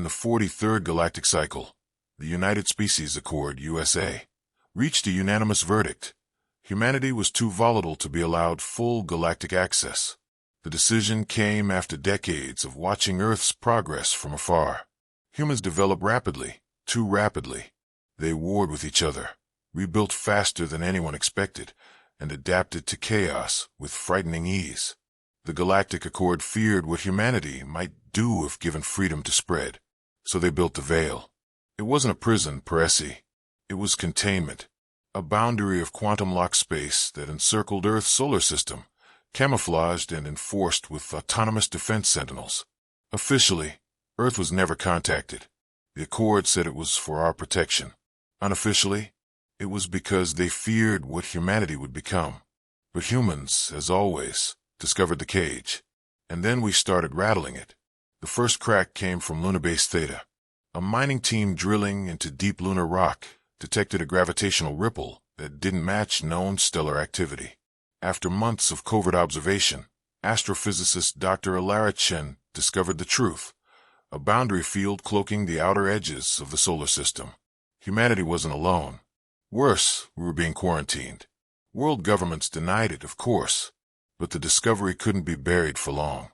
and the 43rd Galactic Cycle, the United Species Accord USA, reached a unanimous verdict. Humanity was too volatile to be allowed full galactic access. The decision came after decades of watching Earth's progress from afar. Humans developed rapidly, too rapidly. They warred with each other, rebuilt faster than anyone expected, and adapted to chaos with frightening ease. The Galactic Accord feared what humanity might do if given freedom to spread. So they built the Veil. It wasn't a prison, per se. It was containment, a boundary of quantum-locked space that encircled Earth's solar system, camouflaged and enforced with autonomous defense sentinels. Officially, Earth was never contacted. The Accord said it was for our protection. Unofficially, it was because they feared what humanity would become. But humans, as always, discovered the cage. And then we started rattling it. The first crack came from Lunar Base Theta. A mining team drilling into deep lunar rock detected a gravitational ripple that didn't match known stellar activity. After months of covert observation, astrophysicist Dr. Alara Chen discovered the truth, a boundary field cloaking the outer edges of the solar system. Humanity wasn't alone. Worse, we were being quarantined. World governments denied it, of course, but the discovery couldn't be buried for long.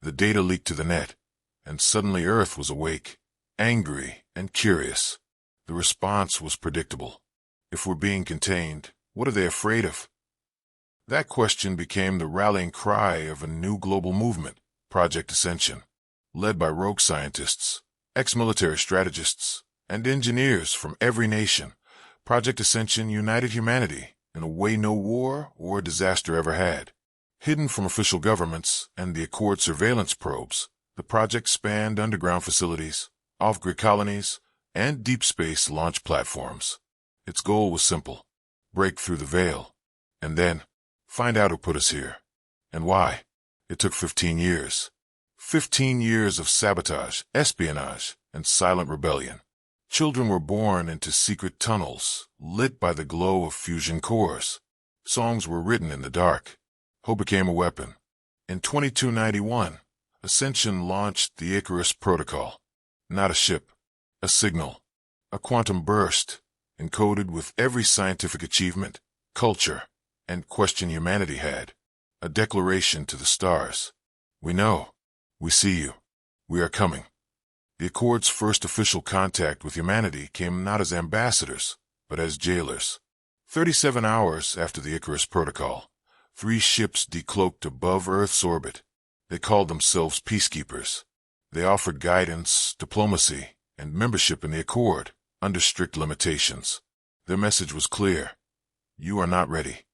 The data leaked to the net, and suddenly Earth was awake, angry and curious. The response was predictable. If we're being contained, what are they afraid of? That question became the rallying cry of a new global movement, Project Ascension. Led by rogue scientists, ex-military strategists, and engineers from every nation, Project Ascension united humanity in a way no war or disaster ever had. Hidden from official governments and the Accord surveillance probes, the project spanned underground facilities, off-grid colonies, and deep space launch platforms. Its goal was simple: break through the veil, and then find out who put us here, and why. It took 15 years. 15 years of sabotage, espionage, and silent rebellion. Children were born into secret tunnels, lit by the glow of fusion cores. Songs were written in the dark. Hope became a weapon. In 2291, Ascension launched the Icarus Protocol. Not a ship, a signal, a quantum burst, encoded with every scientific achievement, culture, and question humanity had. A declaration to the stars. We know. We see you. We are coming. The Accord's first official contact with humanity came not as ambassadors, but as jailers. 37 hours after the Icarus Protocol, 3 ships decloaked above Earth's orbit. They called themselves peacekeepers. They offered guidance, diplomacy, and membership in the Accord, under strict limitations. Their message was clear: you are not ready.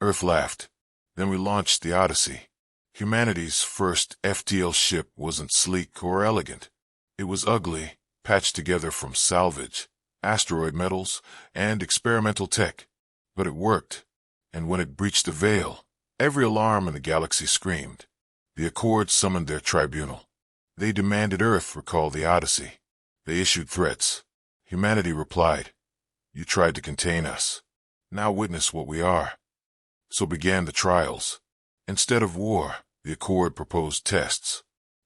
Earth laughed. Then we launched the Odyssey. Humanity's first FTL ship wasn't sleek or elegant. It was ugly, patched together from salvage, asteroid metals, and experimental tech. But it worked, and when it breached the veil, every alarm in the galaxy screamed. The Accord summoned their tribunal. They demanded Earth recall the Odyssey. They issued threats. Humanity replied, "You tried to contain us. Now witness what we are." So began the trials. Instead of war, the Accord proposed tests.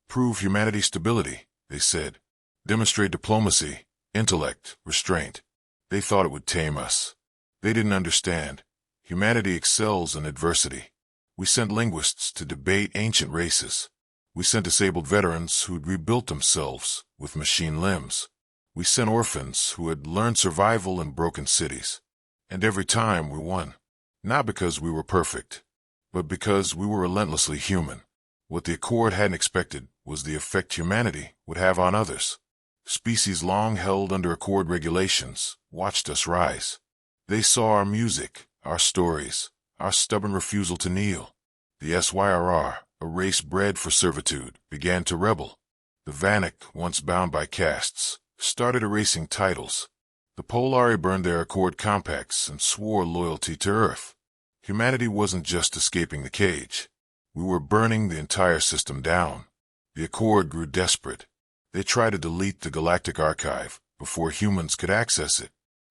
Prove humanity's stability, they said. Demonstrate diplomacy, intellect, restraint. They thought it would tame us. They didn't understand. Humanity excels in adversity. We sent linguists to debate ancient races. We sent disabled veterans who'd rebuilt themselves with machine limbs. We sent orphans who had learned survival in broken cities. And every time we won. Not because we were perfect, but because we were relentlessly human. What the Accord hadn't expected was the effect humanity would have on others. Species long held under Accord regulations watched us rise. They saw our music, our stories, our stubborn refusal to kneel. The SYRR, a race bred for servitude, began to rebel. The Vanek, once bound by castes, started erasing titles. The Polari burned their Accord compacts and swore loyalty to Earth. Humanity wasn't just escaping the cage. We were burning the entire system down. The Accord grew desperate. They tried to delete the Galactic Archive before humans could access it.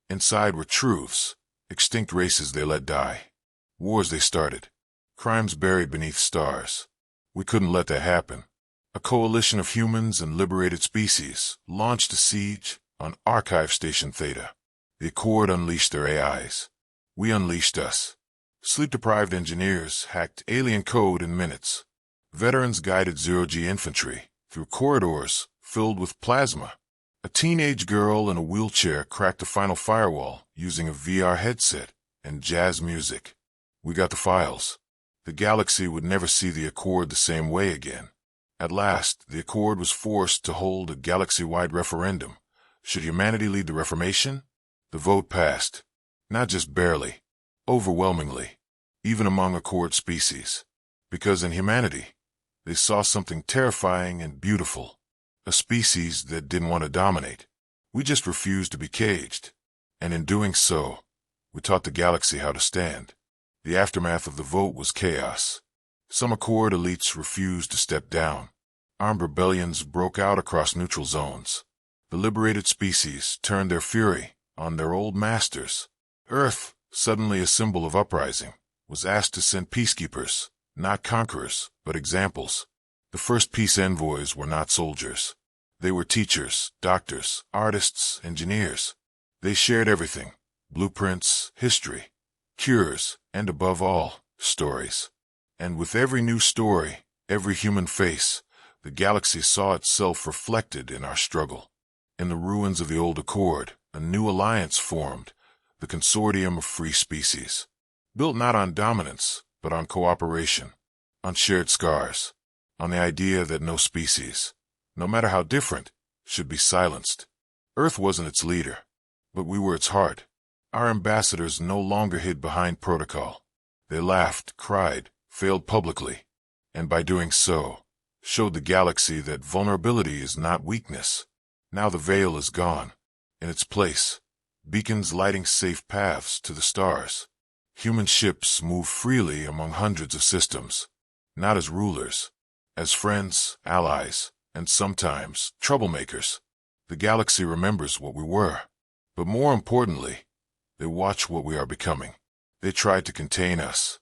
Inside were truths, extinct races they let die, wars they started, crimes buried beneath stars. We couldn't let that happen. A coalition of humans and liberated species launched a siege on Archive Station Theta. The Accord unleashed their AIs. We unleashed us. Sleep-deprived engineers hacked alien code in minutes. Veterans guided zero-G infantry through corridors filled with plasma. A teenage girl in a wheelchair cracked the final firewall using a VR headset and jazz music. We got the files. The galaxy would never see the Accord the same way again. At last, the Accord was forced to hold a galaxy-wide referendum. Should humanity lead the Reformation? The vote passed. Not just barely, overwhelmingly, even among Accord species. Because in humanity, they saw something terrifying and beautiful. A species that didn't want to dominate. We just refused to be caged. And in doing so, we taught the galaxy how to stand. The aftermath of the vote was chaos. Some Accord elites refused to step down. Armed rebellions broke out across neutral zones. The liberated species turned their fury on their old masters. Earth, suddenly a symbol of uprising, was asked to send peacekeepers, not conquerors, but examples. The first peace envoys were not soldiers. They were teachers, doctors, artists, engineers. They shared everything: blueprints, history, cures, and above all, stories. And with every new story, every human face, the galaxy saw itself reflected in our struggle. In the ruins of the old Accord, a new alliance formed, the Consortium of Free Species. Built not on dominance, but on cooperation, on shared scars, on the idea that no species, no matter how different, should be silenced. Earth wasn't its leader, but we were its heart. Our ambassadors no longer hid behind protocol. They laughed, cried, failed publicly, and by doing so, showed the galaxy that vulnerability is not weakness. Now the veil is gone. In its place, beacons lighting safe paths to the stars. Human ships move freely among hundreds of systems, not as rulers, as friends, allies, and sometimes troublemakers. The galaxy remembers what we were, but more importantly, they watch what we are becoming. They tried to contain us,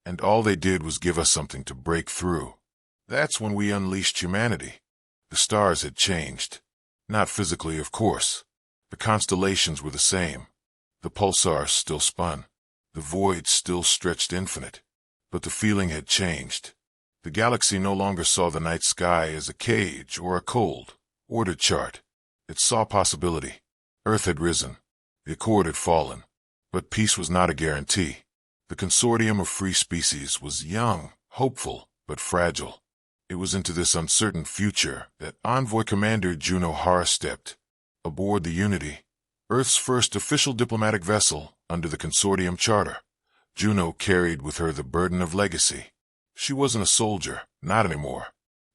and all they did was give us something to break through. That's when we unleashed humanity. The stars had changed. Not physically, of course. The constellations were the same. The pulsars still spun. The void still stretched infinite. But the feeling had changed. The galaxy no longer saw the night sky as a cage or a cold, ordered chart. It saw possibility. Earth had risen. The Accord had fallen. But peace was not a guarantee. The Consortium of Free Species was young, hopeful, but fragile. It was into this uncertain future that Envoy Commander Juno Hara stepped. Aboard the Unity, Earth's first official diplomatic vessel under the Consortium Charter, Juno carried with her the burden of legacy. She wasn't a soldier, not anymore.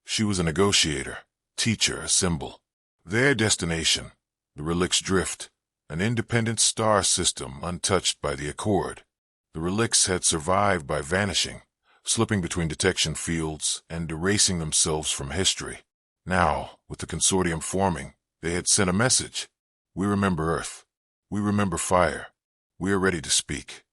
She was a negotiator, teacher, a symbol. Their destination, the Relic's Drift, an independent star system untouched by the Accord. The Relics had survived by vanishing, slipping between detection fields and erasing themselves from history. Now, with the Consortium forming, they had sent a message. We remember Earth. We remember fire. We are ready to speak.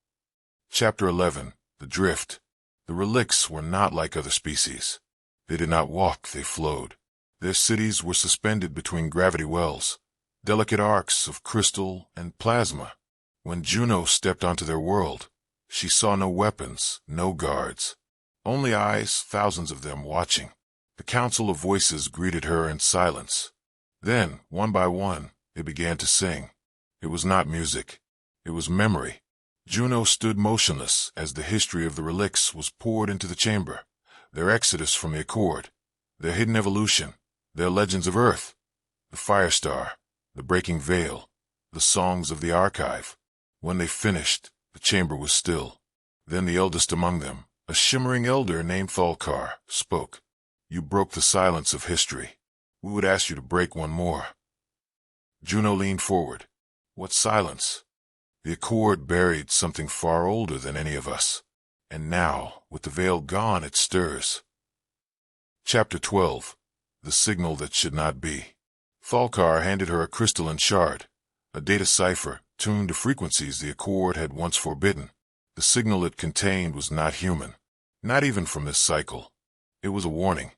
Chapter 11. The Drift. The Relics were not like other species. They did not walk, they flowed. Their cities were suspended between gravity wells, delicate arcs of crystal and plasma. When Juno stepped onto their world, she saw no weapons, no guards. Only eyes, thousands of them watching. The council of voices greeted her in silence. Then, one by one, they began to sing. It was not music. It was memory. Juno stood motionless as the history of the Relics was poured into the chamber. Their exodus from the Accord, their hidden evolution, their legends of Earth, the Firestar, the Breaking Veil, the songs of the Archive. When they finished, the chamber was still. Then the eldest among them, a shimmering elder named Thalkar, spoke. You broke the silence of history. We would ask you to break one more. Juno leaned forward. What silence? The Accord buried something far older than any of us. And now, with the veil gone, it stirs. Chapter 12. The Signal That Should Not Be. Thalkar handed her a crystalline shard, a data cipher tuned to frequencies the Accord had once forbidden. The signal it contained was not human, not even from this cycle. It was a warning,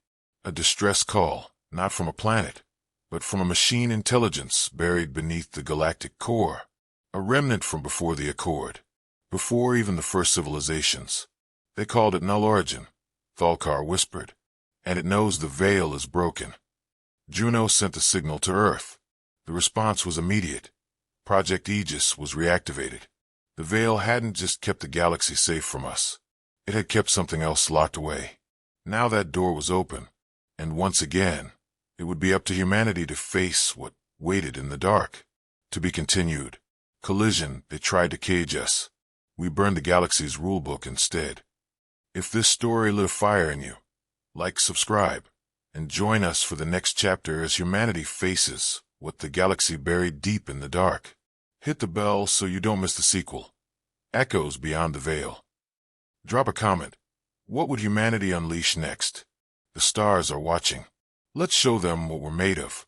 A distress call, not from a planet, but from a machine intelligence buried beneath the galactic core, a remnant from before the Accord, before even the first civilizations. They called it null origin, Thalkar whispered, and it knows the veil is broken. Juno sent a signal to Earth. The response was immediate. Project Aegis was reactivated. The veil hadn't just kept the galaxy safe from us. It had kept something else locked away. Now that door was open, and once again, it would be up to humanity to face what waited in the dark. To be continued. Collision, they tried to cage us. We burned the galaxy's rulebook instead. If this story lit a fire in you, like, subscribe, and join us for the next chapter as humanity faces what the galaxy buried deep in the dark. Hit the bell so you don't miss the sequel. Echoes Beyond the Veil. Drop a comment. What would humanity unleash next? The stars are watching. Let's show them what we're made of.